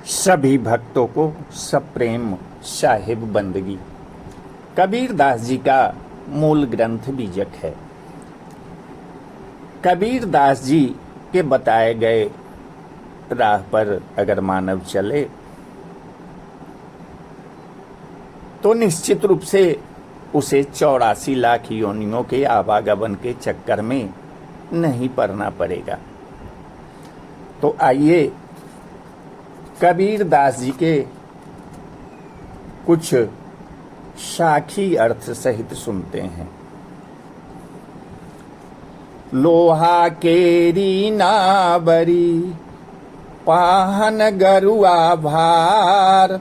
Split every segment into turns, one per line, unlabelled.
सभी भक्तों को सप्रेम साहिब बंदगी। कबीर दास जी का मूल ग्रंथ बीजक है। कबीर दास जी के बताए गए राह पर अगर मानव चले तो निश्चित रूप से उसे 84 लाख योनियों के आवागमन के चक्कर में नहीं पड़ना पड़ेगा। तो आइए कबीर दास जी के कुछ साखी अर्थ सहित सुनते हैं। लोहा केरी नाबरी पाहन गरुआ भार,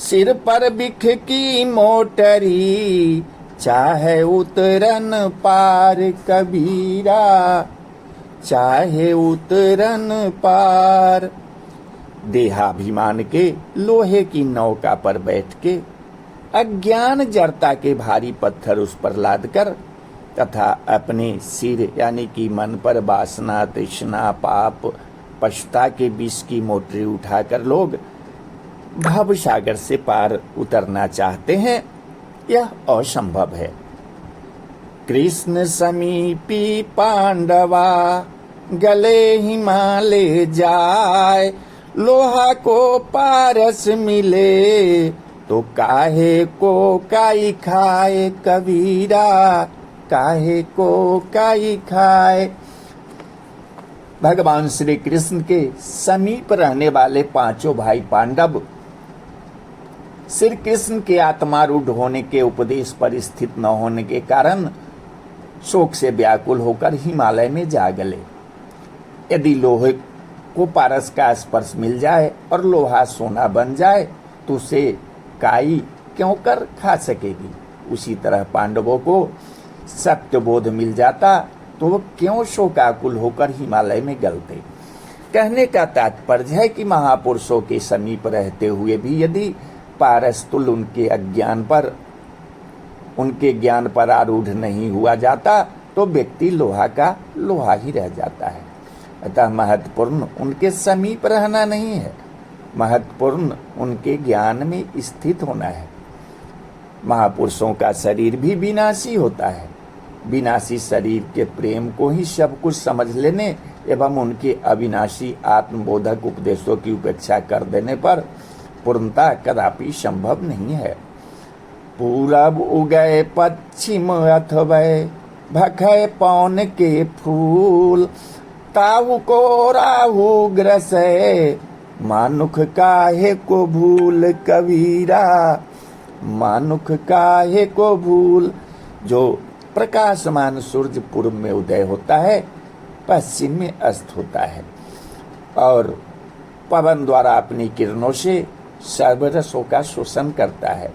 सिर पर बिख की मोटरी चाहे उतरन पार। कबीरा चाहे उतरन पार। देहाभिमान के लोहे की नौका पर बैठ के अज्ञान जड़ता के भारी पत्थर उस पर लादकर तथा अपने सिर यानी कि मन पर वासना तृष्णा पाप पश्चा के विष की मोटरी उठाकर लोग भव सागर से पार उतरना चाहते हैं। यह असंभव है। कृष्ण समीपी पांडवा गले हिमालय जाए, लोहा को पारस मिले तो काहे को काई खाए। कबीरा काहे को काई खाए। भगवान श्री कृष्ण के समीप रहने वाले पांचों भाई पांडव श्री कृष्ण के आत्मारूढ़ होने के उपदेश पर स्थित न होने के कारण शोक से व्याकुल होकर हिमालय में जा गले। यदि लोहे को पारस का स्पर्श मिल जाए और लोहा सोना बन जाए तो उसे काई क्यों कर खा सकेगी। उसी तरह पांडवों को सत्य बोध मिल जाता तो वो क्यों शोकाकुल होकर हिमालय में गलते। कहने का तात्पर्य है कि महापुरुषों के समीप रहते हुए भी यदि पारस तुल उनके ज्ञान पर आरूढ़ नहीं हुआ जाता तो व्यक्ति लोहा का लोहा ही रह जाता है। अतः महत्वपूर्ण उनके समीप रहना नहीं है, महत्वपूर्ण उनके ज्ञान में स्थित होना है। महापुरुषों का शरीर भी विनाशी होता है। विनाशी शरीर के प्रेम को ही सब कुछ समझ लेने एवं उनके अविनाशी आत्मबोधक उपदेशों की उपेक्षा कर देने पर पूर्णता कदापि संभव नहीं है। पूरब उगए पश्चिम अथवै भखै पौन के फूल, ताऊ को राहु ग्रसै मानुख काहे को भूल। कबीरा मानुख काहे को भूल। जो प्रकाशमान सूर्य पूर्व में उदय होता है, पश्चिम में अस्त होता है और पवन द्वारा अपनी किरणों से सर्वरसों का शोषण करता है,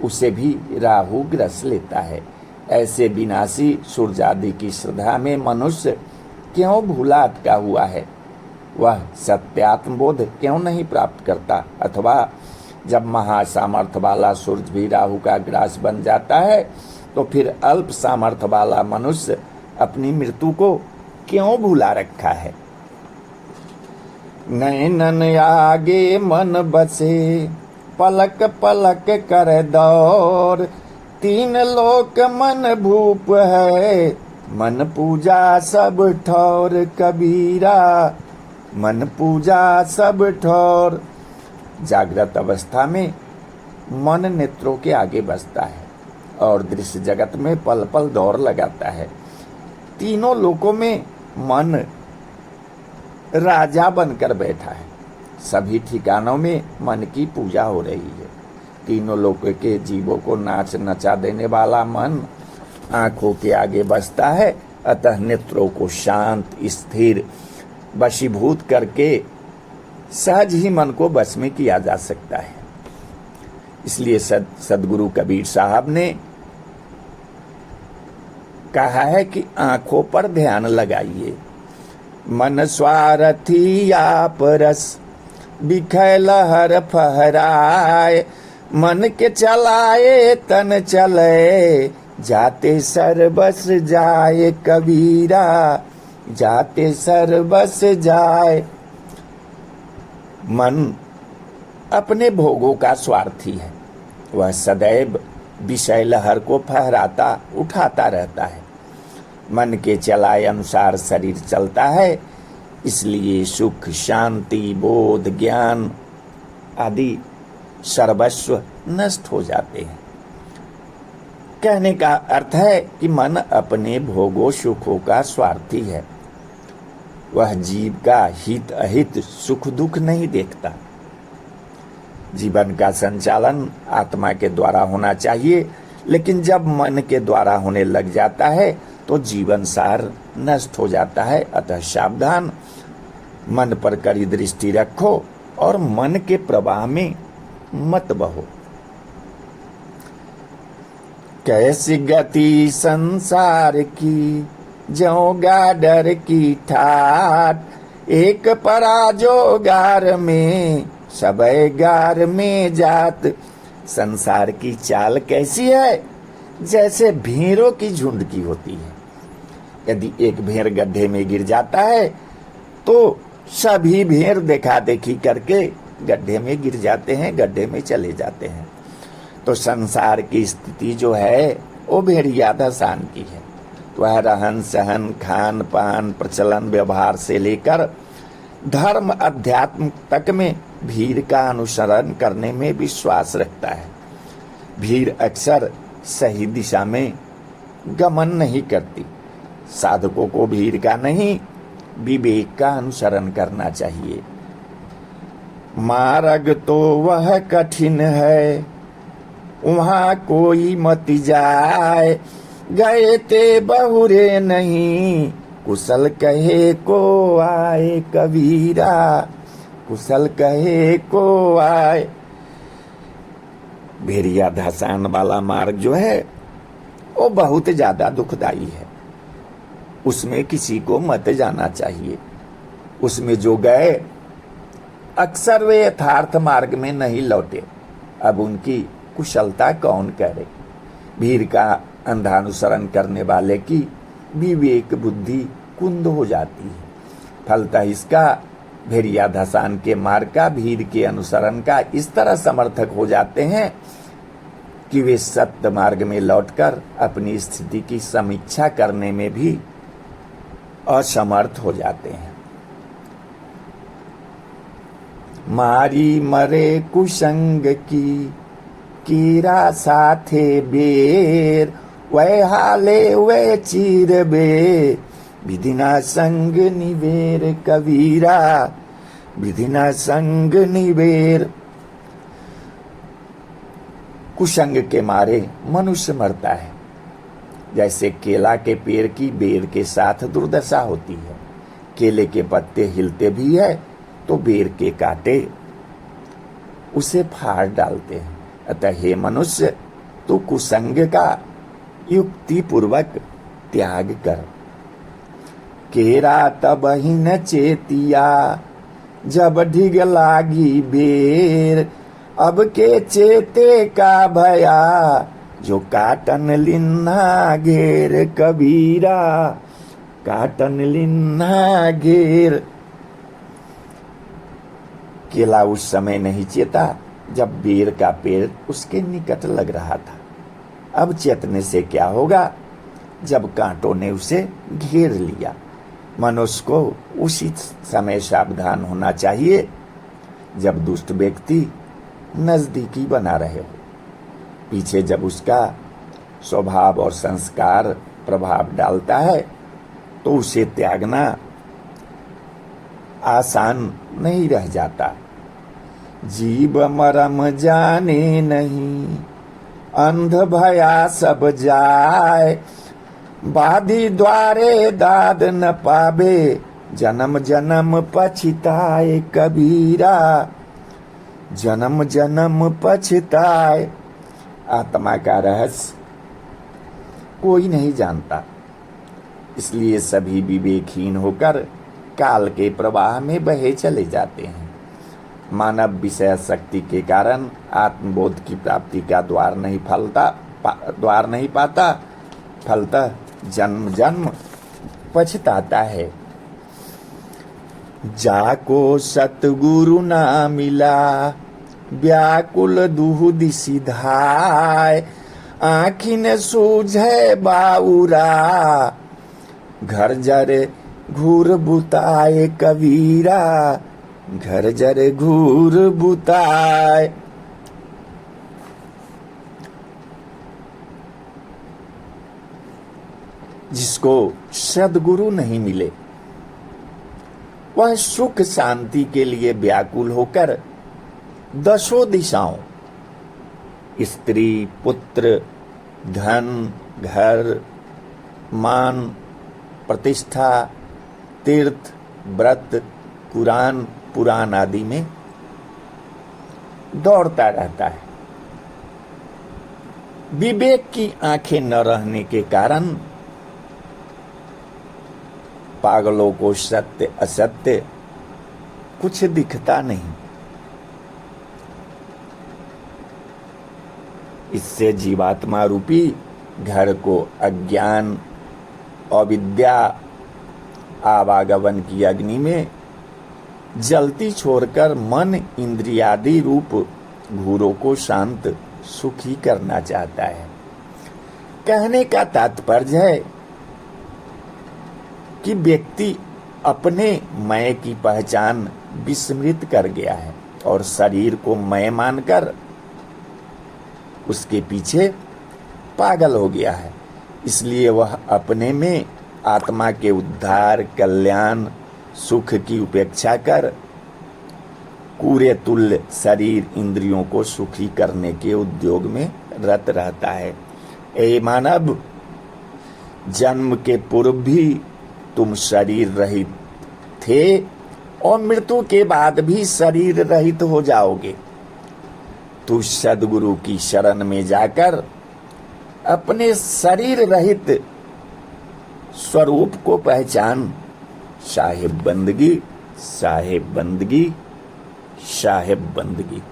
उसे भी राहु ग्रस लेता है। ऐसे विनाशी सूर्य आदि की श्रद्धा में मनुष्य क्यों भूला अटका हुआ है। वह सत्यात्मबोध क्यों नहीं प्राप्त करता। अथवा जब महासामर्थ्य वाला सूर्य भी राहु का ग्रास बन जाता है तो फिर अल्प सामर्थ्य वाला मनुष्य अपनी मृत्यु को क्यों भुला रखा है। नैनन आगे मन बसे पलक पलक कर दौर, तीन लोक मन भूप है मन पूजा सब ठौर। कबीरा मन पूजा सब ठौर। जागृत अवस्था में मन नेत्रों के आगे बसता है और दृश्य जगत में पल पल दौड़ लगाता है। तीनों लोकों में मन राजा बनकर बैठा है। सभी ठिकानों में मन की पूजा हो रही है। तीनों लोकों के जीवों को नाच नचा देने वाला मन आंखों के आगे बसता है। अतः नेत्रों को शांत स्थिर वशीभूत करके सहज ही मन को बस में किया जा सकता है। इसलिए सदगुरु कबीर साहब ने कहा है कि आंखों पर ध्यान लगाइए। मन स्वार्थी आप रस बिखै लहर फहराए, मन के चलाए तन चले जाते सर्वस जाए। कबीरा जाते सर्वस जाए। मन अपने भोगों का स्वार्थी है। वह सदैव विषय लहर को फहराता उठाता रहता है। मन के चलाए अनुसार शरीर चलता है, इसलिए सुख, शांति, बोध, ज्ञान आदि सर्वस्व नष्ट हो जाते हैं। कहने का अर्थ है कि मन अपने भोगों सुखों का स्वार्थी है। वह जीव का हित अहित सुख दुख नहीं देखता। जीवन का संचालन आत्मा के द्वारा होना चाहिए, लेकिन जब मन के द्वारा होने लग जाता है तो जीवन सार नष्ट हो जाता है। अतः सावधान, मन पर कड़ी दृष्टि रखो और मन के प्रवाह में मत बहो। कैसी गति संसार की, ज्यों गाडर की ठाट, एक पराजो गार में सबे गार में जात। संसार की चाल कैसी है, जैसे भेड़ों की झुंड की होती है। यदि एक भेड़ गड्ढे में गिर जाता है तो सभी भेड़ देखा देखी करके गड्ढे में गिर जाते हैं, गड्ढे में चले जाते हैं। तो संसार की स्थिति जो है वो भेड़िया दशान की है। वह रहन सहन, खान पान, प्रचलन, व्यवहार से लेकर धर्म अध्यात्म तक में भीड़ का अनुसरण करने में विश्वास रखता है। भीड़ अक्सर सही दिशा में गमन नहीं करती। साधकों को भीड़ का नहीं, विवेक का अनुसरण करना चाहिए। मार्ग तो वह कठिन है, वहां कोई मत जाए, गए ते बहुरे नहीं, कुशल कहे को आए कबीरा, कुशल कहे को आए। भेड़िया धसान वाला मार्ग जो है वो बहुत ज्यादा दुखदाई है। उसमें किसी को मत जाना चाहिए। उसमें जो गए अक्सर वे यथार्थ मार्ग में नहीं लौटे। अब उनकी कुशलता कौन करे। भीड़ का अंधानुसरण करने वाले की विवेक बुद्धि कुंद हो जाती है। फलतः इसका भेड़िया धसान के मार्ग का भीड़ के अनुसरण का इस तरह समर्थक हो जाते हैं कि वे सत्य मार्ग में लौटकर अपनी स्थिति की समीक्षा करने में भी असमर्थ हो जाते हैं। मारी मरे कुसंग की, कीरा साथे बेर, वह हाले वह चीर बे, विधिना संग निवेर कबीरा, विधिना संग निवेर। कुसंग के मारे मनुष्य मरता है। जैसे केला के पेड़ की बेर के साथ दुर्दशा होती है। केले के पत्ते हिलते भी है तो बेर के कांटे उसे फाड़ डालते हैं। अतः हे मनुष्य, तू कुसंग का युक्ति पूर्वक त्याग कर। केरा तब ही न चेतिया, जब ढिग लागी बेर, अब के चेते का भया, जो काटन लिन्ना घेर कबीरा, काटन लिन्ना घेर। केला उस समय नहीं चेता जब बेर का पेड़ उसके निकट लग रहा था। अब चेतने से क्या होगा जब कांटों ने उसे घेर लिया। मनुष्य को उसी समय सावधान होना चाहिए जब दुष्ट व्यक्ति नजदीकी बना रहे हो। पीछे जब उसका स्वभाव और संस्कार प्रभाव डालता है तो उसे त्यागना आसान नहीं रह जाता। जीव मरम जाने नहीं, अंध भया सब जाए, बाधी द्वारे दाद न पावे, जन्म जन्म पछताए कबीरा, जन्म जन्म पछताए। आत्मा का रहस्य कोई नहीं जानता, इसलिए सभी विवेकहीन होकर काल के प्रवाह में बहे चले जाते हैं। मानव विषय शक्ति के कारण आत्मबोध की प्राप्ति का द्वार नहीं पाता, फलतः जन्म जन्म पछताता है। जाको सतगुरु ना मिला, व्याकुल दुहु दिशि धाय, आँखिन सूझे बाउरा, घर जरे घूर बुताए कबीरा, घर जरे घूर बुताए। जिसको सद्गुरु नहीं मिले वह सुख शांति के लिए व्याकुल होकर दसों दिशाओं, स्त्री पुत्र धन घर मान प्रतिष्ठा तीर्थ व्रत कुरान पुराण आदि में दौड़ता रहता है। विवेक की आंखें न रहने के कारण पागलों को सत्य असत्य कुछ दिखता नहीं। इससे जीवात्मा रूपी घर को अज्ञान अविद्या आवागमन की अग्नि में जलती छोड़कर मन इंद्रियादि रूप घूरों को शांत सुखी करना चाहता है। कहने का तात्पर्य है कि व्यक्ति अपने मैं की पहचान विस्मृत कर गया है और शरीर को मैं मानकर उसके पीछे पागल हो गया है। इसलिए वह अपने में आत्मा के उद्धार कल्याण सुख की उपेक्षा कर कूरे तुल्य शरीर इंद्रियों को सुखी करने के उद्योग में रत रहता है। ए मानव, जन्म के पूर्व भी तुम शरीर रहित थे और मृत्यु के बाद भी शरीर रहित हो जाओगे। तू सद्गुरु की शरण में जाकर अपने शरीर रहित स्वरूप को पहचान। साहिब बंदगी साहिब बंदगी साहिब बंदगी।